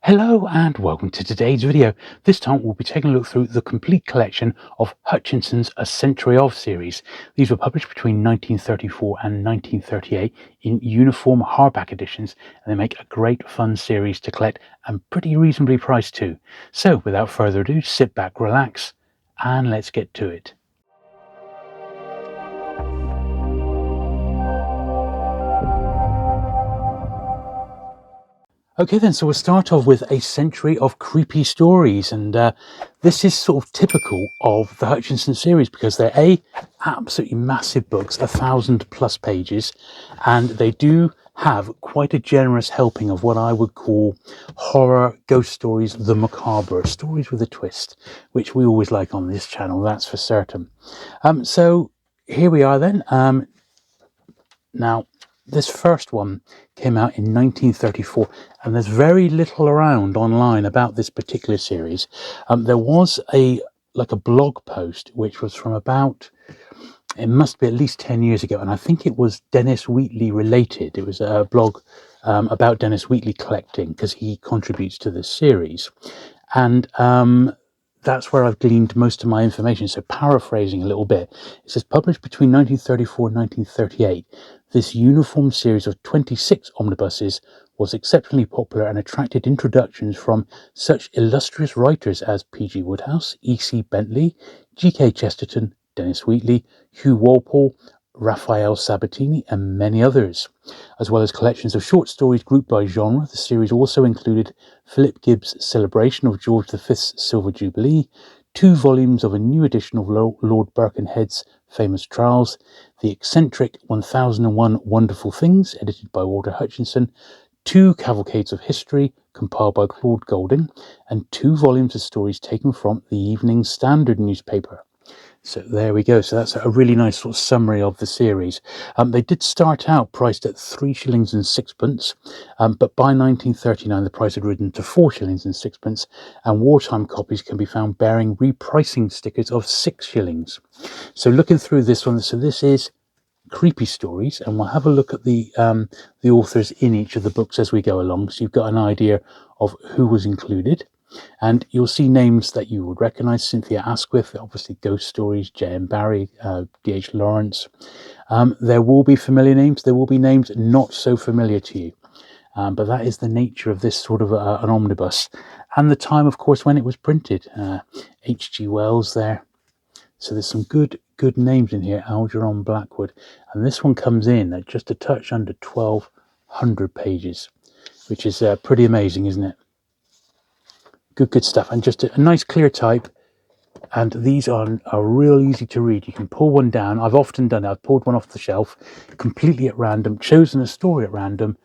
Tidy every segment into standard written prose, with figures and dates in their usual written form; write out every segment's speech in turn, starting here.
Hello and welcome to today's video. This time we'll be taking a look through the complete collection of Hutchinson's A Century of series. These were published between 1934 and 1938 in uniform hardback editions, and they make a great fun series to collect and pretty reasonably priced too. So without further ado, sit back, relax, and let's get to it. Okay then, so we'll start off with A Century of Creepy Stories, and this is sort of typical of the Hutchinson series because they're absolutely massive books, 1,000+ pages, and they do have quite a generous helping of what I would call horror, ghost stories, the macabre, stories with a twist, which we always like on this channel, that's for certain. So here we are then. Now, this first one came out in 1934, and there's very little around online about this particular series. There was a blog post which was from it must be at least 10 years ago, and I think it was Dennis Wheatley related. It was a blog about Dennis Wheatley collecting, because he contributes to this series, and that's where I've gleaned most of my information. So paraphrasing a little bit, it says published between 1934 and 1938, this uniform series of 26 omnibuses was exceptionally popular and attracted introductions from such illustrious writers as P.G. Wodehouse, E.C. Bentley, G.K. Chesterton, Dennis Wheatley, Hugh Walpole, Raphael Sabatini, and many others. As well as collections of short stories grouped by genre, the series also included Philip Gibbs' celebration of George V's Silver Jubilee, 2 volumes of a new edition of Lord Birkenhead's famous trials, the eccentric 1001 Wonderful Things, edited by Walter Hutchinson, 2 cavalcades of history, compiled by Claude Golding, and 2 volumes of stories taken from the Evening Standard newspaper. So there we go. So that's a really nice sort of summary of the series. They did start out priced at 3 shillings and 6pence, but by 1939 the price had risen to 4 shillings and 6pence, and wartime copies can be found bearing repricing stickers of 6 shillings. So looking through this one, so this is Creepy Stories, and we'll have a look at the authors in each of the books as we go along, so you've got an idea of who was included. And you'll see names that you would recognise: Cynthia Asquith, obviously Ghost Stories, J.M. Barrie, D.H. Lawrence. There will be familiar names, there will be names not so familiar to you. But that is the nature of this sort of an omnibus. And the time, of course, when it was printed. H.G. Wells there. So there's some good names in here. Algernon Blackwood. And this one comes in at just a touch under 1,200 pages, which is pretty amazing, isn't it? Good stuff, and just a nice clear type, and these are real easy to read. You can pull one down. I've often done it. I've pulled one off the shelf completely at random, chosen a story at random,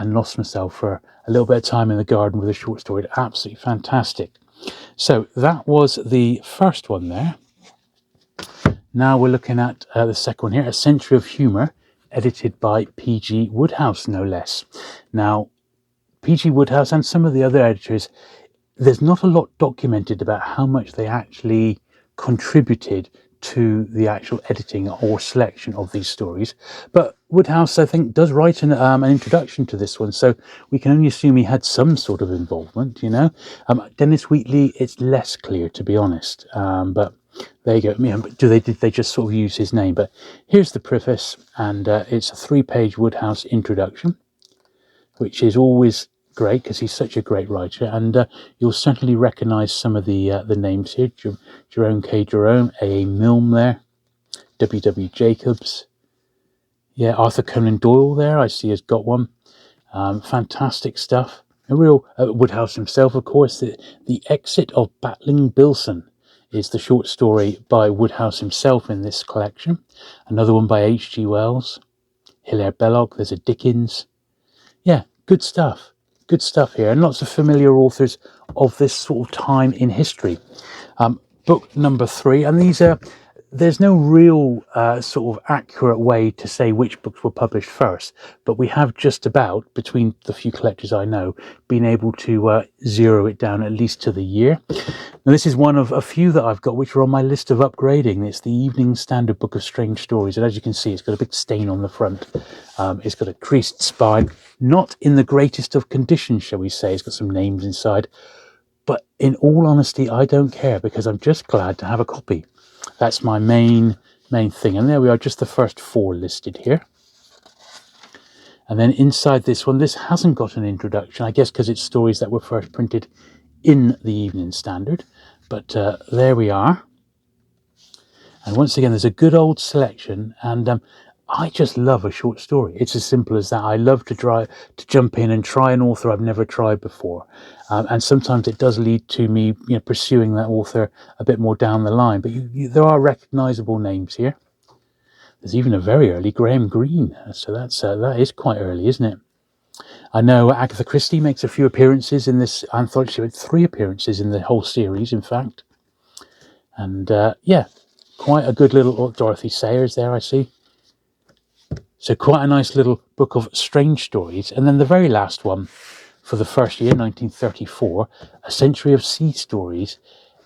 and lost myself for a little bit of time in the garden with a short story. Absolutely fantastic. So that was the first one there. Now we're looking at the second one here, A Century of Humour, edited by P.G. Wodehouse, no less. Now, P.G. Wodehouse and some of the other editors, there's not a lot documented about how much they actually contributed to the actual editing or selection of these stories. But Wodehouse, I think, does write an introduction to this one, so we can only assume he had some sort of involvement, you know. Dennis Wheatley, it's less clear, to be honest. But there you go. Did they just sort of use his name? But here's the preface, and it's a 3-page Wodehouse introduction, which is always great because he's such a great writer, and you'll certainly recognise some of the names here: Jerome K. Jerome, A. Milne there, W. Jacobs, yeah, Arthur Conan Doyle there I see has got one. Fantastic stuff. A real Wodehouse himself, of course. The Exit of Battling Bilson is the short story by Wodehouse himself in this collection. Another one by H.G. Wells, Hilaire Belloc. There's a Dickens. Yeah, good stuff here, and lots of familiar authors of this sort of time in history. Book number 3, and these are there's no real sort of accurate way to say which books were published first, but we have just about, between the few collectors I know, been able to zero it down at least to the year. Now, this is one of a few that I've got which are on my list of upgrading. It's the Evening Standard Book of Strange Stories, and as you can see, it's got a big stain on the front. It's got a creased spine, not in the greatest of conditions, shall we say. It's got some names inside, but in all honesty, I don't care, because I'm just glad to have a copy. That's my main thing. And there we are, just the first 4 listed here. And then inside this one, this hasn't got an introduction, I guess because it's stories that were first printed in the Evening Standard. But there we are. And once again, there's a good old selection, and I just love a short story. It's as simple as that. I love to jump in and try an author I've never tried before, and sometimes it does lead to me, pursuing that author a bit more down the line. But there are recognisable names here. There's even a very early Graham Greene, so that is quite early, isn't it? I know Agatha Christie makes a few appearances in this anthology. She had 3 appearances in the whole series, in fact, and yeah. Quite a good little Dorothy Sayers there, I see. So quite a nice little book of strange stories. And then the very last one for the first year, 1934, A Century of Sea Stories,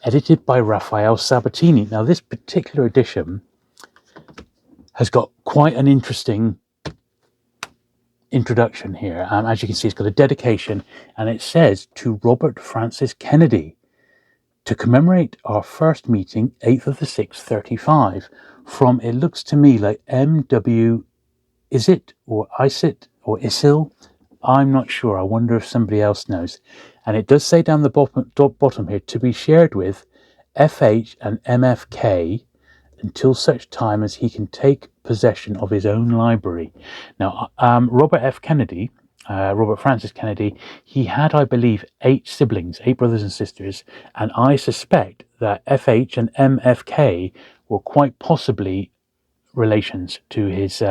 edited by Raphael Sabatini. Now, this particular edition has got quite an interesting introduction here. As you can see, it's got a dedication, and it says, "To Robert Francis Kennedy, to commemorate our first meeting, 8th of the 6th, 35, from," it looks to me like M.W. Isit or Isit or Isil. I'm not sure. I wonder if somebody else knows. And it does say down the bottom here, "to be shared with F.H. and M.F.K. until such time as he can take possession of his own library." Now, Robert Francis Kennedy, he had, I believe, 8 siblings, 8 brothers and sisters, and I suspect that F.H. and M.F.K. were quite possibly relations to his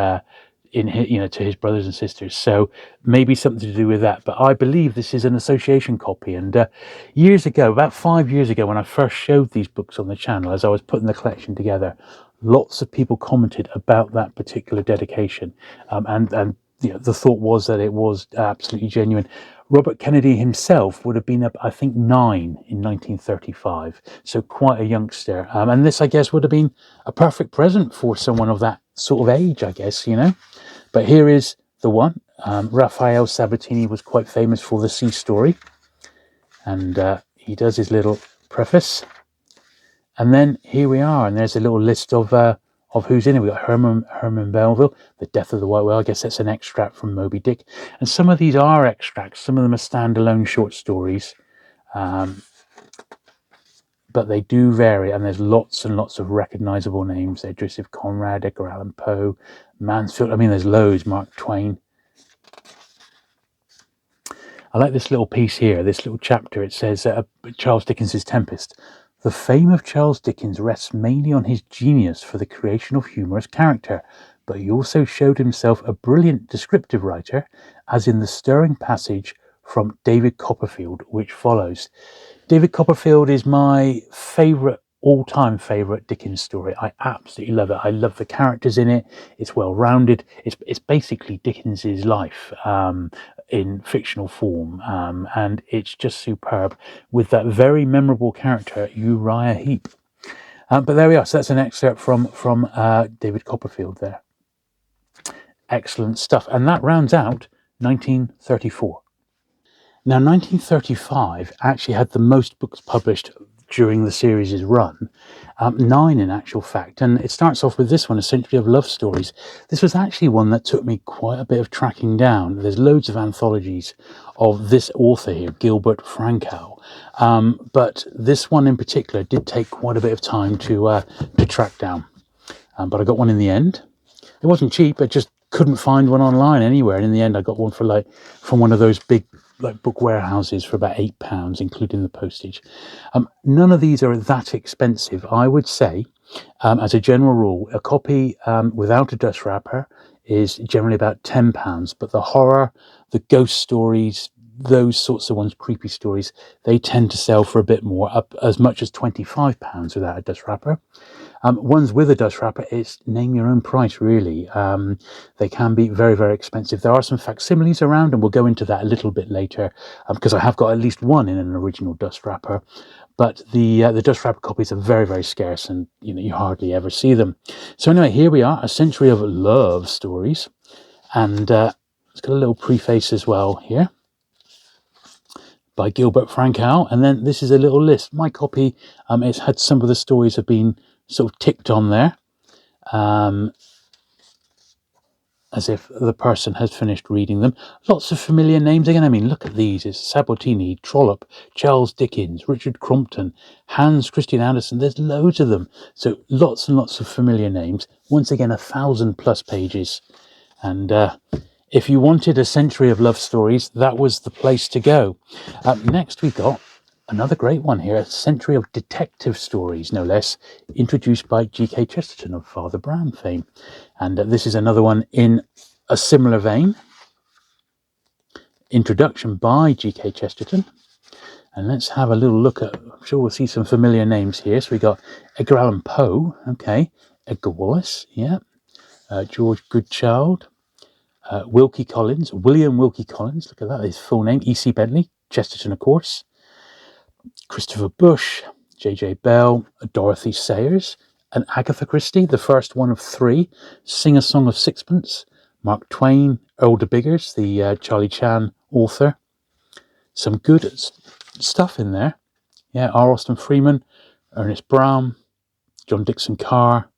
to his brothers and sisters. So maybe something to do with that. But I believe this is an association copy. And years ago, about 5 years ago, when I first showed these books on the channel, as I was putting the collection together, lots of people commented about that particular dedication, and the thought was that it was absolutely genuine. Robert Kennedy himself would have been up, I think, 9 in 1935, so quite a youngster. And this, I guess, would have been a perfect present for someone of that sort of age, I guess, But here is the one. Raphael Sabatini was quite famous for The Sea Story, and he does his little preface. And then here we are, and there's a little list of who's in it. We've got Herman Melville, The Death of the White Whale. I guess that's an extract from Moby Dick. And some of these are extracts. Some of them are standalone short stories. But they do vary, and there's lots and lots of recognisable names there. Joseph Conrad, Edgar Allan Poe, Mansfield. I mean, there's loads. Mark Twain. I like this little piece here, this little chapter. It says, Charles Dickens's Tempest. "The fame of Charles Dickens rests mainly on his genius for the creation of humorous character, but he also showed himself a brilliant descriptive writer, as in the stirring passage from David Copperfield, which follows." David Copperfield is my all-time favourite Dickens story. I absolutely love it. I love the characters in it. It's well-rounded. It's basically Dickens's life in fictional form, and it's just superb, with that very memorable character Uriah Heep. But there we are. So that's an excerpt from David Copperfield there. Excellent stuff. And that rounds out 1934. Now, 1935 actually had the most books published during the series' run, 9 in actual fact, and it starts off with this one, A Century of Love Stories. This was actually one that took me quite a bit of tracking down. There's loads of anthologies of this author here, Gilbert Frankow, but this one in particular did take quite a bit of time to track down, but I got one in the end. It wasn't cheap. I just couldn't find one online anywhere, and in the end I got one from one of those big book warehouses for about £8, including the postage. None of these are that expensive. I would say, as a general rule, a copy without a dust wrapper is generally about £10, but the horror, the ghost stories, those sorts of ones, creepy stories, they tend to sell for a bit more, up as much as £25 without a dust wrapper. Ones with a dust wrapper, it's name your own price, really. They can be very, very expensive. There are some facsimiles around, and we'll go into that a little bit later, because I have got at least one in an original dust wrapper. But the dust wrapper copies are very, very scarce, and you hardly ever see them. So anyway, here we are, A Century of Love Stories, and it's got a little preface as well here by Gilbert Frankel, and then this is a little list. My copy, it's had some of the stories have been sort of ticked on there, as if the person has finished reading them. Lots of familiar names again. I mean, look at these. It's Sabatini, Trollope, Charles Dickens, Richard Crompton, Hans Christian Andersen. There's loads of them. So lots and lots of familiar names. Once again, 1,000+ pages. And if you wanted a century of love stories, that was the place to go. Next, we got another great one here, A Century of Detective Stories, no less, introduced by G.K. Chesterton of Father Brown fame. And this is another one in a similar vein. Introduction by G.K. Chesterton. And let's have a little look at, I'm sure we'll see some familiar names here. So we got Edgar Allan Poe, okay, Edgar Wallace, yeah, George Goodchild, William Wilkie Collins, look at that, his full name, E.C. Bentley, Chesterton, of course, Christopher Bush, J.J. Bell, Dorothy Sayers, and Agatha Christie, the first one of 3, Sing a Song of Sixpence, Mark Twain, Earl de Biggers, the Charlie Chan author. Some good stuff in there. Yeah, R. Austin Freeman, Ernest Brown, John Dixon Carr,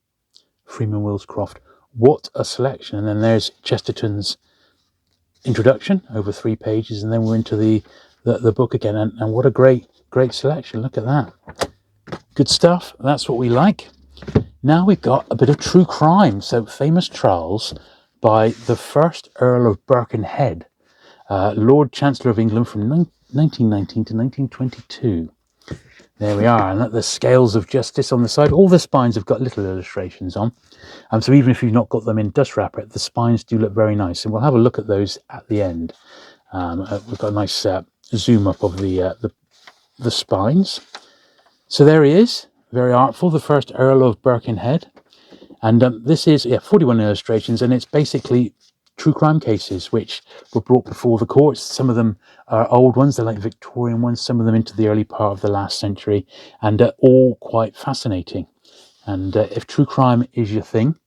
Freeman Willscroft. What a selection. And then there's Chesterton's introduction over 3 pages, and then we're into the book again, and what a great selection. Look at that. Good stuff. That's what we like. Now we've got a bit of true crime. So Famous Trials by the first Earl of Birkenhead, Lord Chancellor of England from 1919 to 1922. There we are, and the scales of justice on the side. All the spines have got little illustrations on. So even if you've not got them in dust wrapper, the spines do look very nice. And we'll have a look at those at the end. We've got a nice zoom up of the spines. So there he is, very artful, the first Earl of Birkenhead. And this is 41 illustrations, and it's basically true crime cases which were brought before the courts. Some of them are old ones, they're like Victorian ones, some of them into the early part of the last century, and all quite fascinating. And if true crime is your thing,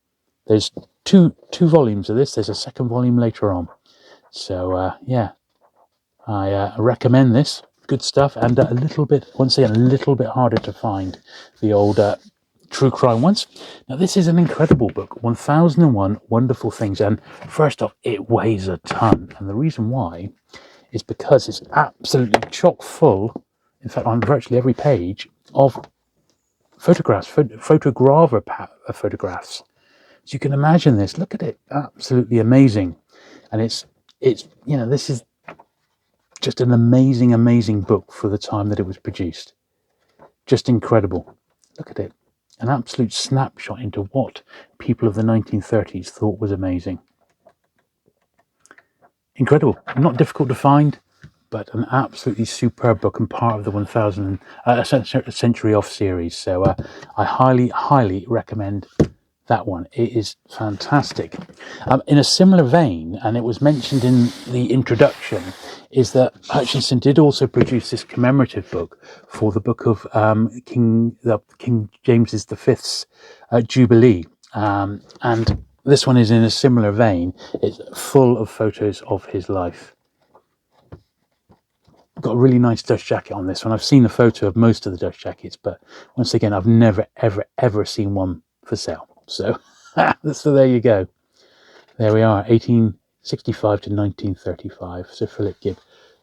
there's two volumes of this. There's a second volume later on. So I recommend this. Good stuff, and a little bit harder to find the old true crime ones. Now this is an incredible book, 1001 Wonderful Things, and first off, it weighs a ton, and the reason why is because it's absolutely chock full, in fact on virtually every page, of photographs, photographs. So you can imagine this. Look at it, absolutely amazing. And it's this is just an amazing book for the time that it was produced. Just incredible. Look at it. An absolute snapshot into what people of the 1930s thought was amazing. Incredible. Not difficult to find, but an absolutely superb book and part of the A Century Off series. So I highly recommend that one. It is fantastic. In a similar vein, and it was mentioned in the introduction, is that Hutchinson did also produce this commemorative book for the book of King James V's Jubilee. And this one is in a similar vein. It's full of photos of his life. Got a really nice dust jacket on this one. I've seen a photo of most of the dust jackets, but once again, I've never, ever seen one for sale. So there you go. There we are, 1865 to 1935. Sir Philip Gibb.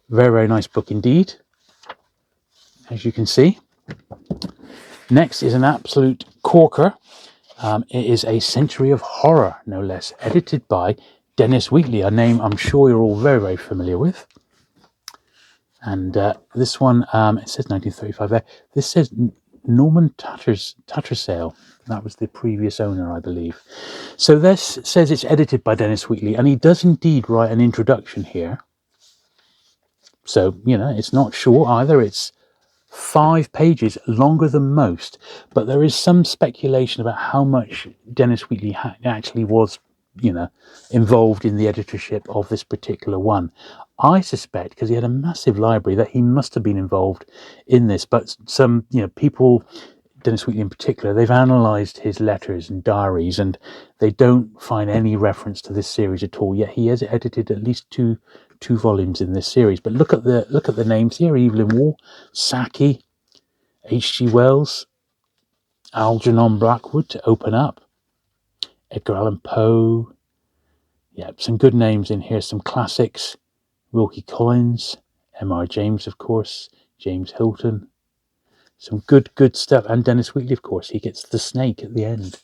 Very nice book indeed, as you can see. Next is an absolute corker. It is A Century of Horror, no less, edited by Dennis Wheatley, a name I'm sure you're all very familiar with. And this one, it says 1935 there. This says Norman Tattersall. That was the previous owner, I believe. So this says it's edited by Dennis Wheatley, and he does indeed write an introduction here. So, it's not short either. It's 5 pages, longer than most, but there is some speculation about how much Dennis Wheatley actually was, involved in the editorship of this particular one. I suspect, because he had a massive library, that he must have been involved in this, but some, people, Dennis Wheatley in particular, they've analysed his letters and diaries, and they don't find any reference to this series at all. Yet he has edited at least two volumes in this series. But look at the names here: Evelyn Waugh, Saki, H.G. Wells, Algernon Blackwood to open up, Edgar Allan Poe. Yeah, some good names in here. Some classics: Wilkie Collins, M.R. James, of course, James Hilton. Some good stuff. And Dennis Wheatley, of course, he gets the snake at the end.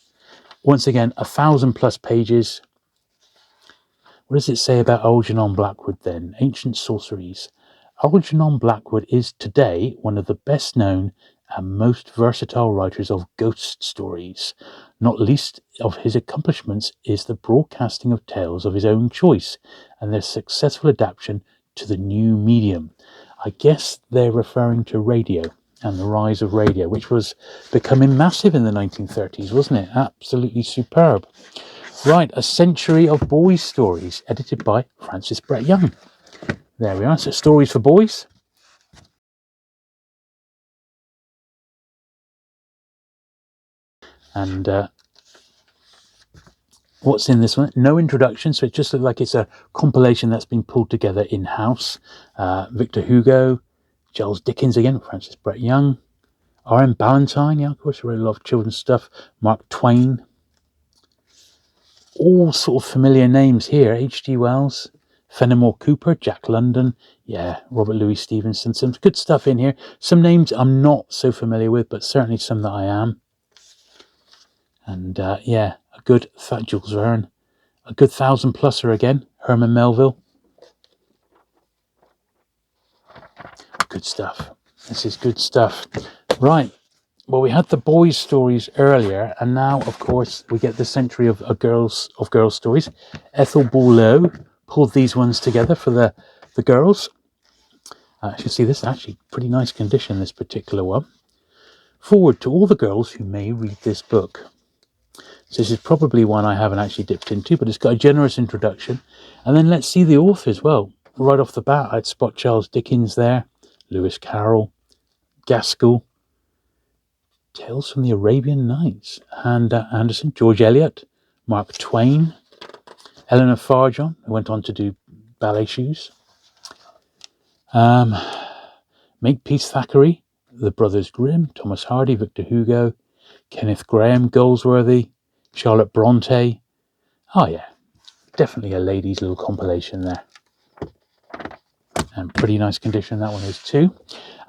Once again, 1,000+ pages. What does it say about Algernon Blackwood then? Ancient Sorceries. Algernon Blackwood is today one of the best known and most versatile writers of ghost stories. Not least of his accomplishments is the broadcasting of tales of his own choice and their successful adaptation to the new medium. I guess they're referring to radio and the rise of radio, which was becoming massive in the 1930s, wasn't it? Absolutely superb. Right, A Century of Boys' Stories, edited by Francis Brett Young. There we are, so stories for boys. And what's in this one? No introduction, so it just looks like it's a compilation that's been pulled together in-house. Victor Hugo, Charles Dickens again, Francis Brett Young, R.M. Ballantyne, yeah, of course, I really love children's stuff. Mark Twain. All sort of familiar names here. H.G. Wells, Fenimore Cooper, Jack London, yeah, Robert Louis Stevenson. Some good stuff in here. Some names I'm not so familiar with, but certainly some that I am. And yeah, a good Jules Verne. A good 1,000-pluser again, Herman Melville. Good stuff. This is good stuff. Right. Well, we had the boys' stories earlier, and now, of course, we get the Century of girls stories. Ethel Boileau pulled these ones together for the girls. You should see this, actually pretty nice condition, this particular one. Forward to all the girls who may read this book. So this is probably one I haven't actually dipped into, but it's got a generous introduction. And then let's see the authors. Well, right off the bat, I'd spot Charles Dickens there, Lewis Carroll, Gaskell, Tales from the Arabian Nights, and Anderson, George Eliot, Mark Twain, Eleanor Farjon, who went on to do Ballet Shoes, Makepeace Thackeray, the Brothers Grimm, Thomas Hardy, Victor Hugo, Kenneth Grahame, Goldsworthy, Charlotte Bronte. Oh yeah, definitely a ladies' little compilation there. And pretty nice condition that one is too.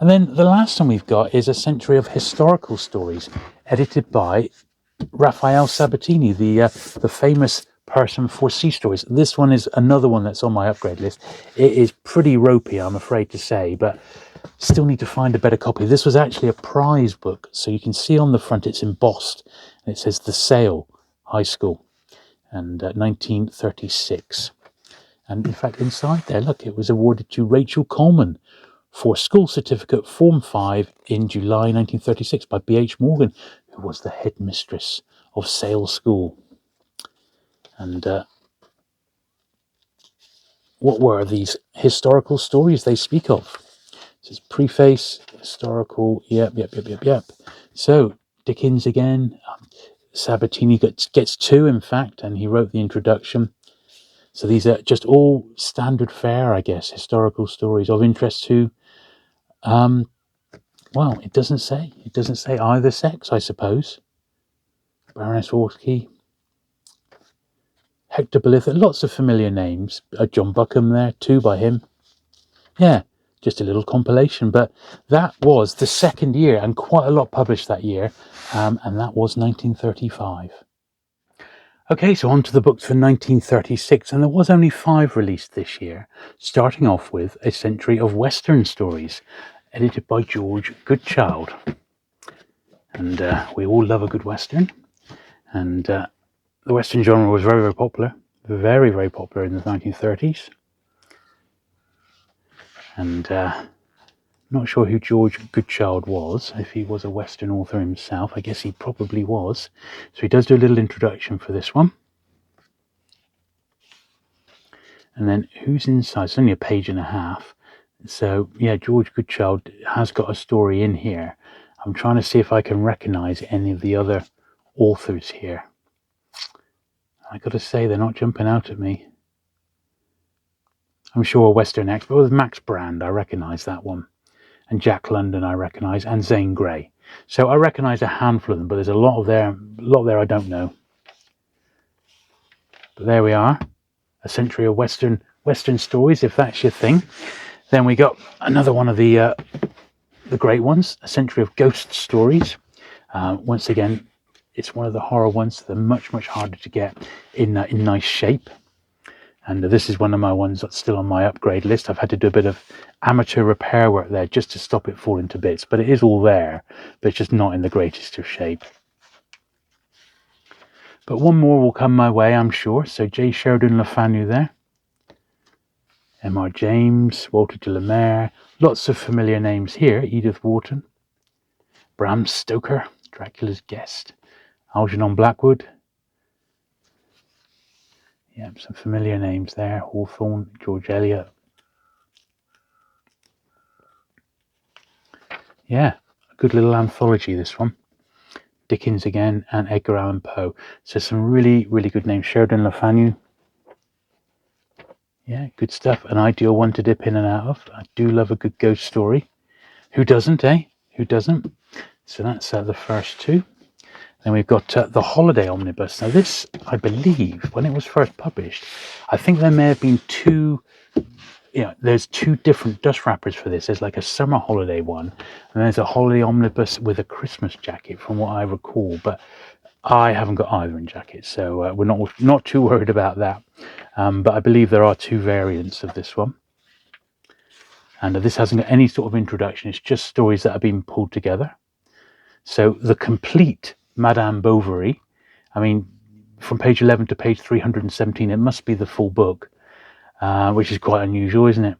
And then the last one we've got is A Century of Historical Stories, edited by Raphael Sabatini, the famous person for sea stories. This one is another one that's on my upgrade list. It is pretty ropey, I'm afraid to say, but still need to find a better copy. This was actually a prize book, so you can see on the front it's embossed, and it says The Sale High School, and 1936. And in fact, inside there, look, it was awarded to Rachel Coleman for School Certificate Form 5 in July 1936 by B.H. Morgan, who was the headmistress of Sale School. And what were these historical stories they speak of? This is preface, historical, yep. So, Dickens again. Sabatini gets 2, in fact, and he wrote the introduction. So these are just all standard fare, I guess, historical stories of interest to, well, it doesn't say. It doesn't say either sex, I suppose. Baroness Orski, Hector Bolitho, lots of familiar names. John Buckham there, 2 by him. Yeah, just a little compilation. But that was the second year, and quite a lot published that year, and that was 1935. Okay, so on to the books for 1936, and there was only 5 released this year, starting off with A Century of Western Stories, edited by George Goodchild. And we all love a good Western, and the Western genre was very, very popular, very, very popular in the 1930s. And Not sure who George Goodchild was, if he was a Western author himself. I guess he probably was. So he does do a little introduction for this one. And then who's inside? It's only a page and a half. So yeah, George Goodchild has got a story in here. I'm trying to see if I can recognize any of the other authors here. I got to say, they're not jumping out at me. I'm sure a Western expert with Max Brand, I recognize that one. And Jack London I recognise, and Zane Grey. So I recognise a handful of them, but there's a lot there I don't know. But there we are, a century of Western stories, if that's your thing. Then we got another one of the great ones, a century of ghost stories. Once again, it's one of the horror ones. They're much harder to get in nice shape. And this is one of my ones that's still on my upgrade list. I've had to do a bit of amateur repair work there just to stop it falling to bits. But it is all there, but it's just not in the greatest of shape. But one more will come my way, I'm sure. So J. Sheridan Le Fanu there. M.R. James, Walter de la Mare. Lots of familiar names here. Edith Wharton. Bram Stoker, Dracula's Guest. Algernon Blackwood. Yeah, some familiar names there. Hawthorne, George Eliot. Yeah, a good little anthology, this one. Dickens again, and Edgar Allan Poe. So some really good names. Sheridan Le Fanu. Yeah, good stuff. An ideal one to dip in and out of. I do love a good ghost story. Who doesn't, eh? Who doesn't? So that's the first two. Then we've got the Holiday Omnibus. Now this, I believe, when it was first published, I think there may have been two, there's two different dust wrappers for this. There's like a summer holiday one, and there's a Holiday Omnibus with a Christmas jacket, from what I recall. But I haven't got either in jackets, so we're not too worried about that. But I believe there are two variants of this one. And this hasn't got any sort of introduction. It's just stories that have been pulled together. So the complete Madame Bovary, I mean, from page 11 to page 317, it must be the full book, which is quite unusual, isn't it?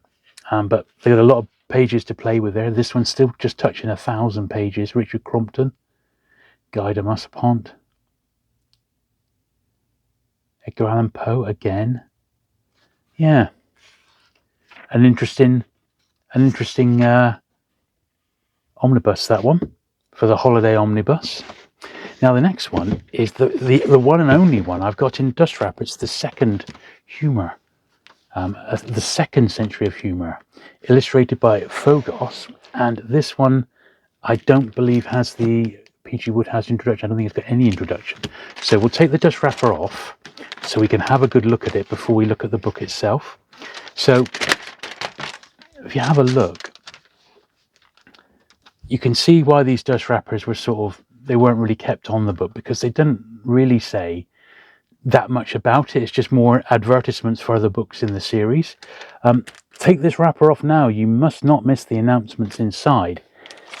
But they've got a lot of pages to play with there. This one's still just touching 1,000 pages. Richard Crompton, Guy de Maupassant, Edgar Allan Poe again. Yeah, an interesting omnibus, that one, for the Holiday Omnibus. Now the next one is the one and only one I've got in dust wrap. It's the second humour, the second century of humour, illustrated by Fogos. And this one I don't believe has the P.G. Wodehouse introduction. I don't think it's got any introduction. So we'll take the dust wrapper off so we can have a good look at it before we look at the book itself. So if you have a look, you can see why these dust wrappers were they weren't really kept on the book, because they didn't really say that much about it. It's just more advertisements for other books in the series. Take this wrapper off now. You must not miss the announcements inside.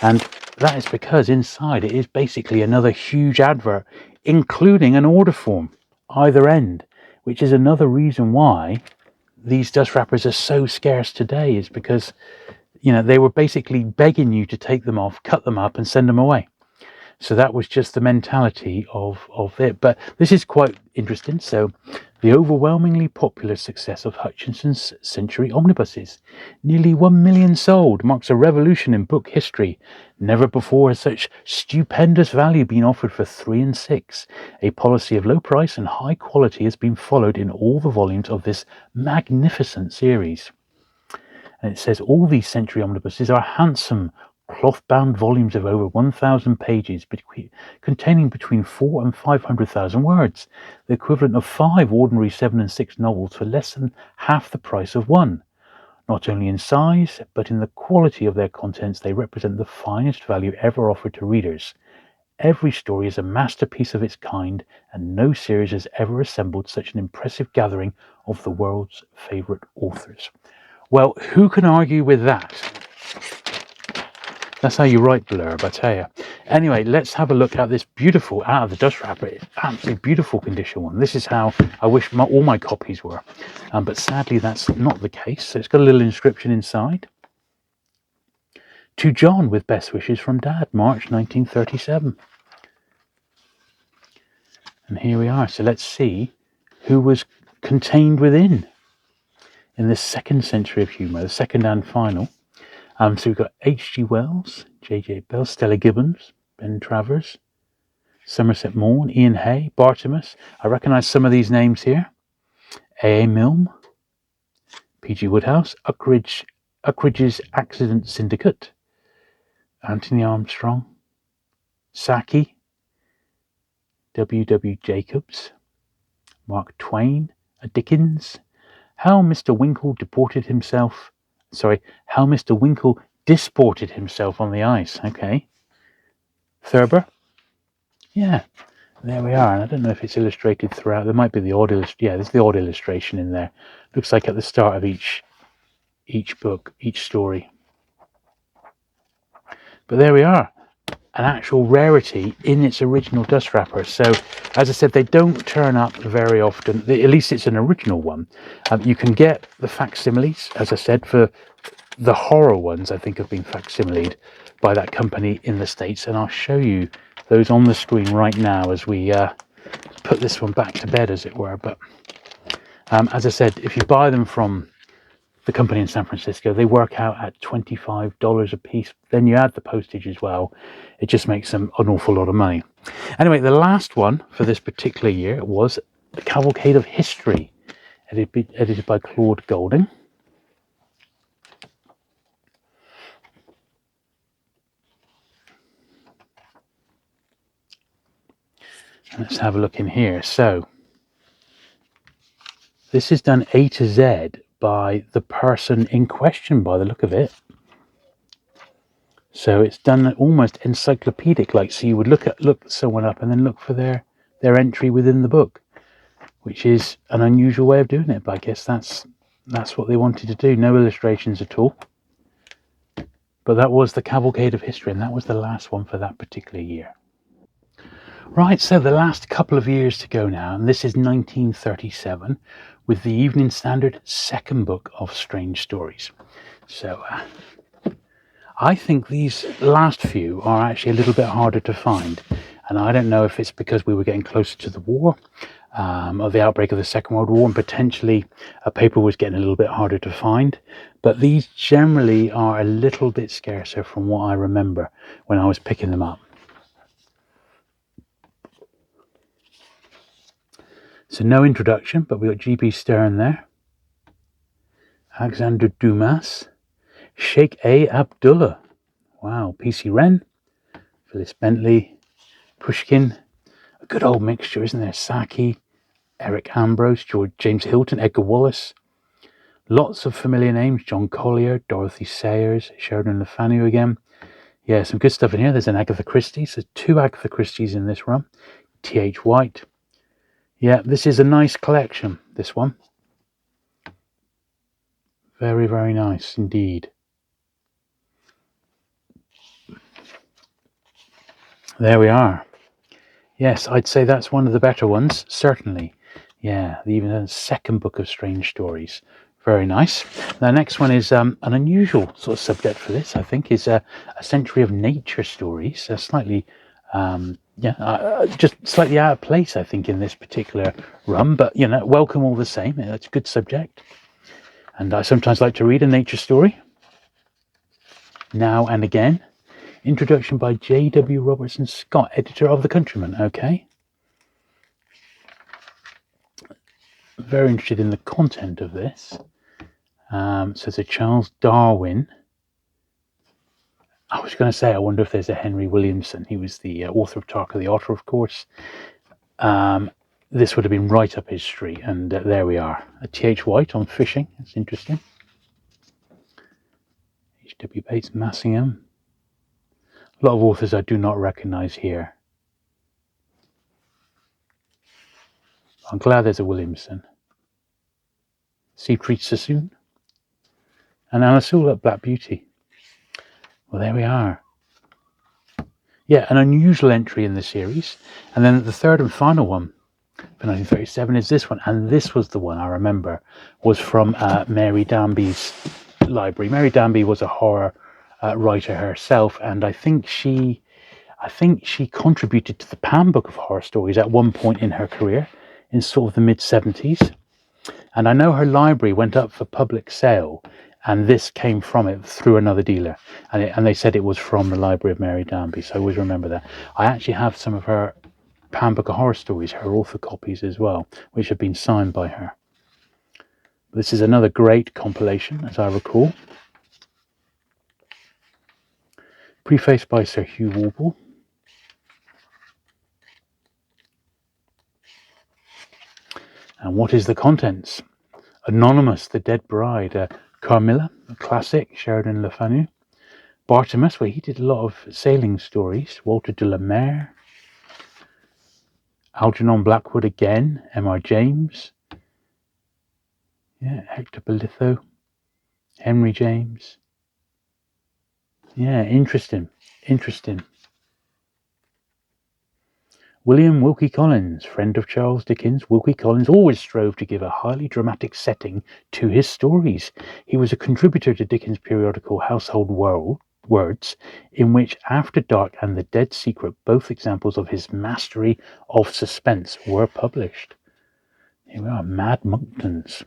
And that is because inside it is basically another huge advert, including an order form either end, which is another reason why these dust wrappers are so scarce today, is because they were basically begging you to take them off, cut them up and send them away. So that was just the mentality of it. But this is quite interesting. So the overwhelmingly popular success of Hutchinson's Century omnibuses, nearly 1 million sold, marks a revolution in book history. Never before has such stupendous value been offered for 3 and 6. A policy of low price and high quality has been followed in all the volumes of this magnificent series. And it says all these Century omnibuses are handsome, cloth-bound volumes of over 1,000 pages, containing between 400,000 and 500,000 words, the equivalent of 5 ordinary 7 and 6 novels for less than half the price of one. Not only in size, but in the quality of their contents, they represent the finest value ever offered to readers. Every story is a masterpiece of its kind, and no series has ever assembled such an impressive gathering of the world's favourite authors. Well, who can argue with that? That's how you write blurb, I tell you. Anyway, let's have a look at this beautiful, out of the dust wrapper, it's absolutely beautiful condition one. This is how I wish all my copies were. But sadly, that's not the case. So it's got a little inscription inside. To John with best wishes from Dad, March 1937. And here we are. So let's see who was contained within in this second century of humour, the second and final. So we've got H.G. Wells, J.J. Bell, Stella Gibbons, Ben Travers, Somerset Maugham, Ian Hay, Bartimus. I recognise some of these names here. A.A. Milne, P.G. Woodhouse, Uckridge's Accident Syndicate, Anthony Armstrong, Saki, W.W. Jacobs, Mark Twain, a Dickens, How Mr. Winkle disported himself on the ice. Okay. Thurber. Yeah, there we are. And I don't know if it's illustrated throughout. There might be the odd there's the odd illustration in there. Looks like at the start of each book, each story. But there we are. An actual rarity in its original dust wrapper. So, as I said, they don't turn up very often. At least it's an original one. You can get the facsimiles, as I said, for the horror ones, I think have been facsimiled by that company in the States. And I'll show you those on the screen right now as we put this one back to bed, as it were. But as I said, if you buy them from the company in San Francisco, they work out at $25 a piece. Then you add the postage as well. It just makes them an awful lot of money. Anyway, the last one for this particular year was The Cavalcade of History, edited by Claude Golding. And let's have a look in here. So this is done A to Z by the person in question, by the look of it. So it's done almost encyclopedic, like, so you would look someone up and then look for their entry within the book, which is an unusual way of doing it, but I guess that's what they wanted to do. No illustrations at all. But that was The Cavalcade of History, and that was the last one for that particular year. Right, so the last couple of years to go now, and this is 1937, with the Evening Standard second book of Strange Stories. So I think these last few are actually a little bit harder to find, and I don't know if it's because we were getting closer to the war, or the outbreak of the Second World War, and potentially paper was getting a little bit harder to find, but these generally are a little bit scarcer from what I remember when I was picking them up. So no introduction, but we've got G.B. Stern there, Alexander Dumas, Sheikh A. Abdullah, wow, P.C. Wren, Phyllis Bentley, Pushkin, a good old mixture, isn't there? Saki, Eric Ambrose, James Hilton, Edgar Wallace, lots of familiar names, John Collier, Dorothy Sayers, Sheridan Le Fanu again. Yeah, some good stuff in here. There's an Agatha Christie, so 2 Agatha Christies in this run. T.H. White. Yeah, this is a nice collection, this one. Very, very nice indeed. There we are. Yes, I'd say that's one of the better ones, certainly. Yeah, even the second book of Strange Stories. Very nice. The next one is an unusual sort of subject for this, I think, is a century of nature stories. Slightly, just slightly out of place, I think, in this particular run. But, welcome all the same. It's a good subject. And I sometimes like to read a nature story. Now and again. Introduction by J.W. Robertson Scott, editor of The Countryman. Okay. Very interested in the content of this. So it's a Charles Darwin. I was going to say, I wonder if there's a Henry Williamson. He was the author of Tarka the Otter, of course. This would have been right up his street. And there we are. A T.H. White on fishing. That's interesting. H.W. Bates, Massingham. A lot of authors I do not recognise here. I'm glad there's a Williamson. Siegfried Sassoon. And Alice Sewell at Black Beauty. Well, there we are. Yeah, an unusual entry in the series. And then the third and final one for 1937 is this one. And this was the one I remember was from Mary Danby's library. Mary Danby was a horror writer herself, and I think she contributed to the Pan Book of Horror Stories at one point in her career, in sort of the mid-70s. And I know her library went up for public sale, and this came from it through another dealer. And they said it was from the Library of Mary Danby, so I always remember that. I actually have some of her Pan Book of Horror Stories, her author copies as well, which have been signed by her. This is another great compilation, as I recall. Prefaced by Sir Hugh Warble. And what is the contents? Anonymous, The Dead Bride, Carmilla, a classic, Sheridan Le Fanu. Bartimus, where he did a lot of sailing stories. Walter de la Mare. Algernon Blackwood again. M.R. James. Yeah, Hector Belitho. Henry James. Yeah, interesting. William Wilkie Collins, friend of Charles Dickens, Wilkie Collins always strove to give a highly dramatic setting to his stories. He was a contributor to Dickens' periodical Household Words, in which After Dark and The Dead Secret, both examples of his mastery of suspense, were published. Here we are, Mad Monktons.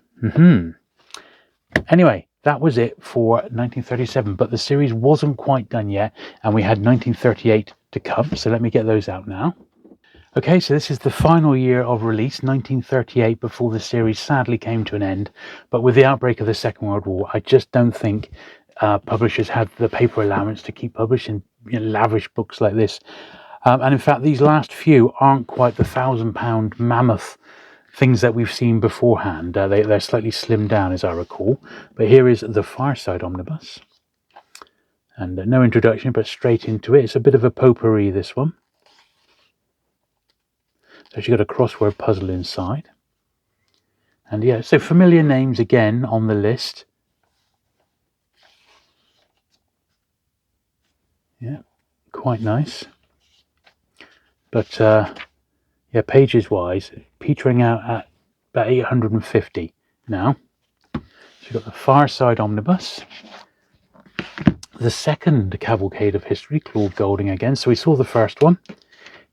Anyway, that was it for 1937, but the series wasn't quite done yet, and we had 1938 to come, so let me get those out now. Okay, so this is the final year of release, 1938, before the series sadly came to an end. But with the outbreak of the Second World War, I just don't think publishers had the paper allowance to keep publishing lavish books like this. And in fact, these last few aren't quite the £1,000 mammoth things that we've seen beforehand. They're slightly slimmed down, as I recall. But here is the Fireside Omnibus. And no introduction, but straight into it. It's a bit of a potpourri, this one. So you've got a crossword puzzle inside. And yeah, so familiar names again on the list. Yeah, quite nice. But yeah, pages wise, petering out at about 850 now. So you've got the Fireside Omnibus. The second cavalcade of history, Claude Golding again. So we saw the first one.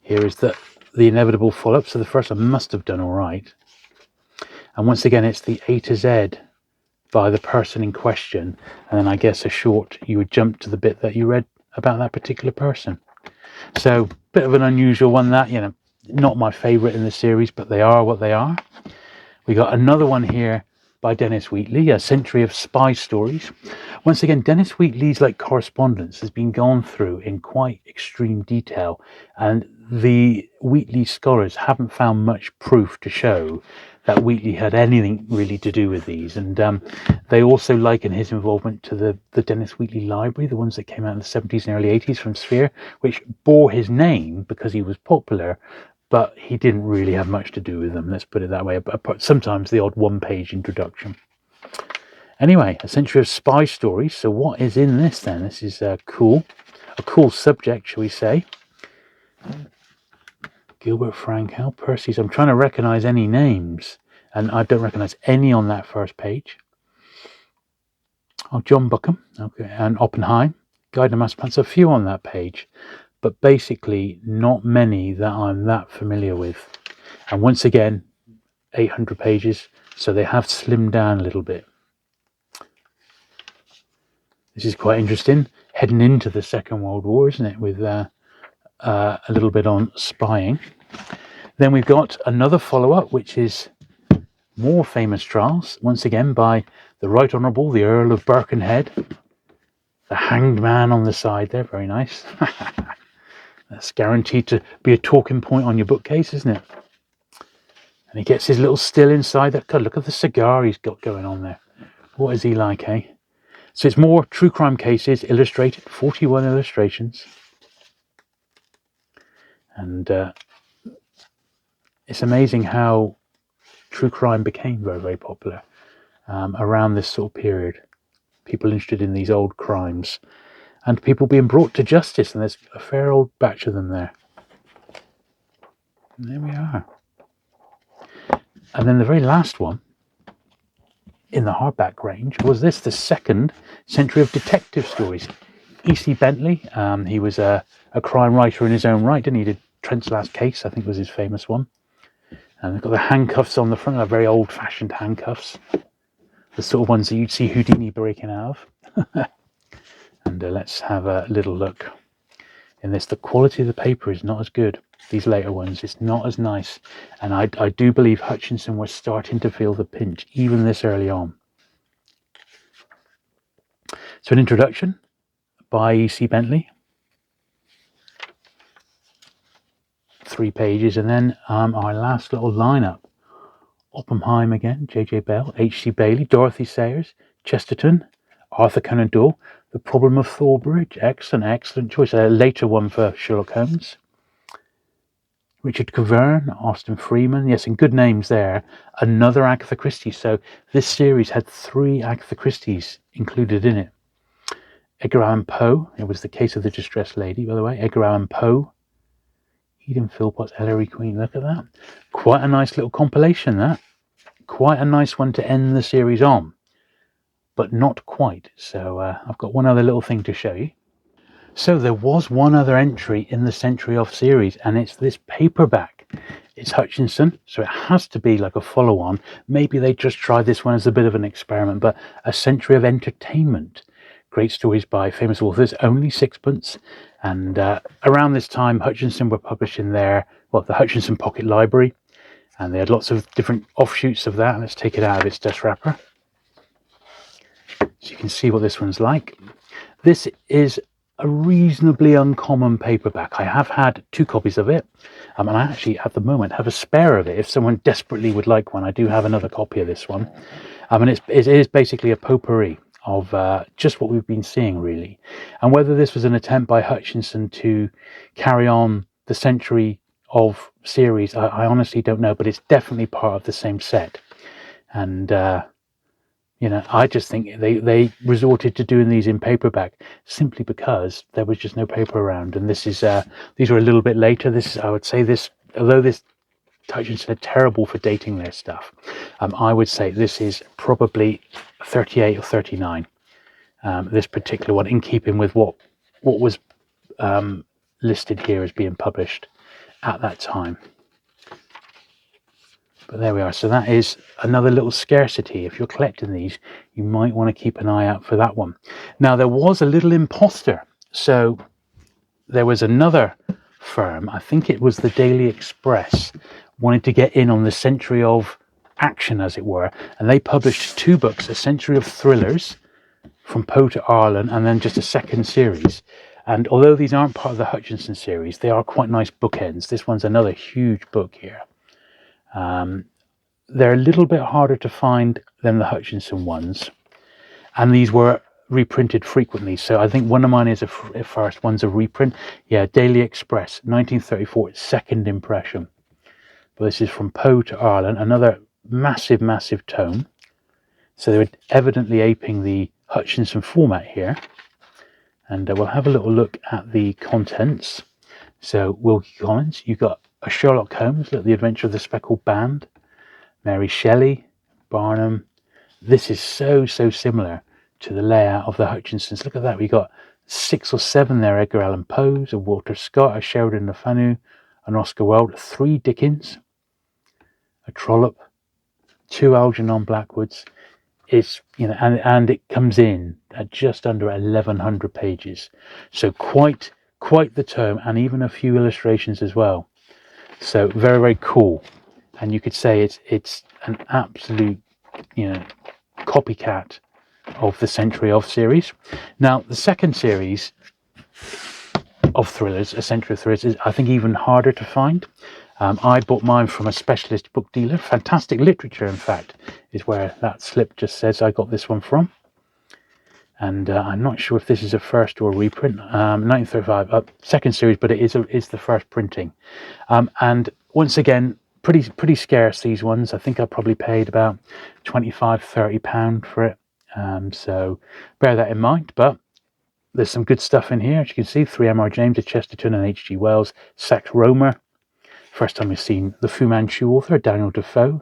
Here is the inevitable follow-up. So the first one must have done all right. And once again, it's the A to Z by the person in question. And then I guess you would jump to the bit that you read about that particular person. So, bit of an unusual one that, not my favourite in the series, but they are what they are. We got another one here by Dennis Wheatley, A Century of Spy Stories. Once again, Dennis Wheatley's correspondence has been gone through in quite extreme detail, and the Wheatley scholars haven't found much proof to show that Wheatley had anything really to do with these. And they also liken his involvement to the Dennis Wheatley Library, the ones that came out in the 70s and early 80s from Sphere, which bore his name because he was popular, but he didn't really have much to do with them, let's put it that way, sometimes the odd one-page introduction. Anyway, A Century of Spy Stories. So what is in this then? This is cool. A cool subject, shall we say. Gilbert Frankel, Percy's. I'm trying to recognise any names, and I don't recognise any on that first page. Oh, John Buckham, okay, and Oppenheim, Guide to Master Plan. So a few on that page, but basically not many that I'm that familiar with. And once again, 800 pages, so they have slimmed down a little bit. This is quite interesting, heading into the Second World War, isn't it, with a little bit on spying. Then we've got another follow-up, which is more famous trials, once again by the Right Honourable the Earl of Birkenhead. The hanged man on the side there, very nice. That's guaranteed to be a talking point on your bookcase, isn't it? And he gets his little still inside that. God, look at the cigar he's got going on there. What is he like, eh? So it's more true crime cases, illustrated, 41 illustrations. And it's amazing how true crime became very, very popular around this sort of period. People interested in these old crimes and people being brought to justice, and there's a fair old batch of them there. And there we are. And then the very last one in the hardback range was this, the second century of detective stories. E.C. Bentley, he was a crime writer in his own right, didn't he? He did Trent's Last Case, I think was his famous one. And they've got the handcuffs on the front, they're very old-fashioned handcuffs. The sort of ones that you'd see Houdini breaking out of. And let's have a little look in this. The quality of the paper is not as good. These later ones, it's not as nice. And I do believe Hutchinson was starting to feel the pinch, even this early on. So an introduction by E.C. Bentley. 3 pages, and then our last little lineup. Oppenheim again, J.J. Bell, H.C. Bailey, Dorothy Sayers, Chesterton, Arthur Conan Doyle, The Problem of Thorbridge. Excellent choice. A later one for Sherlock Holmes. Richard Cavern, Austin Freeman. Yes, and good names there. Another Agatha Christie. So this series had 3 Agatha Christies included in it. Edgar Allan Poe. It was The Case of the Distressed Lady, by the way. Edgar Allan Poe. Eden Philpotts, Ellery Queen. Look at that. Quite a nice little compilation, that. Quite a nice one to end the series on. But not quite. So I've got one other little thing to show you. So there was one other entry in the Century of series, and it's this paperback. It's Hutchinson, so it has to be like a follow-on. Maybe they just tried this one as a bit of an experiment, but A Century of Entertainment. Great stories by famous authors, only 6pence. And around this time, Hutchinson were publishing the Hutchinson Pocket Library, and they had lots of different offshoots of that. Let's take it out of its dust wrapper, so you can see what this one's like. This is a reasonably uncommon paperback. I have had 2 copies of it, and I actually, at the moment, have a spare of it. If someone desperately would like one, I do have another copy of this one. And it is basically a potpourri of just what we've been seeing, really. And whether this was an attempt by Hutchinson to carry on the Century of series, I honestly don't know, but it's definitely part of the same set. And I just think they resorted to doing these in paperback simply because there was just no paper around. And this is these were a little bit later. I would say although this Hutchinson are terrible for dating their stuff, I would say this is probably 38 or 39. This particular one, in keeping with what was listed here as being published at that time. But there we are. So that is another little scarcity. If you're collecting these, you might want to keep an eye out for that one. Now, there was a little imposter. So there was another firm, I think it was the Daily Express, wanted to get in on the Century of action, as it were. And they published 2 books, A Century of Thrillers, from Poe to Arlen, and then just a second series. And although these aren't part of the Hutchinson series, they are quite nice bookends. This one's another huge book here. They're a little bit harder to find than the Hutchinson ones, and these were reprinted frequently. So I think one of mine is first one's a reprint. Yeah, Daily Express, 1934, second impression. But this is from Poe to Arlen, another massive tome. So they were evidently aping the Hutchinson format here. And we'll have a little look at the contents. So Wilkie Collins, you've got a Sherlock Holmes, The Adventure of the Speckled Band, Mary Shelley, Barnum. This is so similar to the layout of the Hutchinsons. Look at that. We got 6 or 7 there. Edgar Allan Poe's, a Walter Scott, a Sheridan Le Fanu, an Oscar Wilde, 3 Dickens, a Trollope, 2 Algernon Blackwoods. It's, and it comes in at just under 1,100 pages. So quite the tome, and even a few illustrations as well. So very cool. And you could say it's an absolute, copycat of the Century of series. Now, the second series of thrillers, A Century of Thrillers, is, I think, even harder to find. I bought mine from a specialist book dealer. Fantastic Literature, in fact, is where that slip just says I got this one from. And I'm not sure if this is a first or a reprint. 1935, second series, but it is the first printing. And once again, pretty scarce, these ones. I think I probably paid about £25-30 for it. So bear that in mind. But there's some good stuff in here. As you can see, 3 M.R. James, a Chesterton and H.G. Wells, Sax Rohmer. First time we've seen the Fu Manchu author, Daniel Defoe,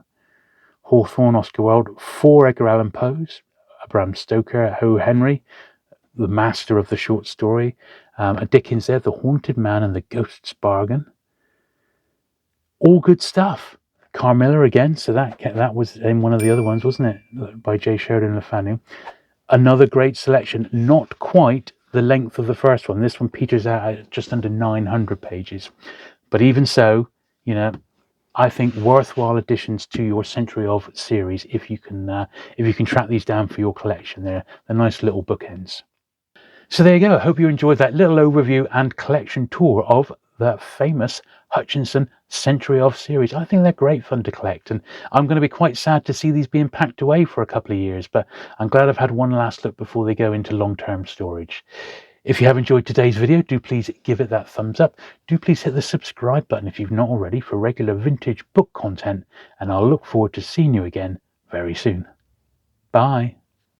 Hawthorne, Oscar Wilde, 4 Edgar Allan Poe's, Bram Stoker, O. Henry, the master of the short story. A Dickens there, The Haunted Man and the Ghost's Bargain. All good stuff. Carmilla again, so that was in one of the other ones, wasn't it? By J. Sheridan Le Fanu. Another great selection, not quite the length of the first one. This one peters out at just under 900 pages. But even so, you know, I think worthwhile additions to your Century of series if you can track these down for your collection. They're nice little bookends. So there you go. I hope you enjoyed that little overview and collection tour of the famous Hutchinson Century of series. I think they're great fun to collect, and I'm going to be quite sad to see these being packed away for a couple of years, but I'm glad I've had one last look before they go into long-term storage. If you have enjoyed today's video, do please give it that thumbs up. Do please hit the subscribe button if you've not already for regular vintage book content, and I'll look forward to seeing you again very soon. Bye.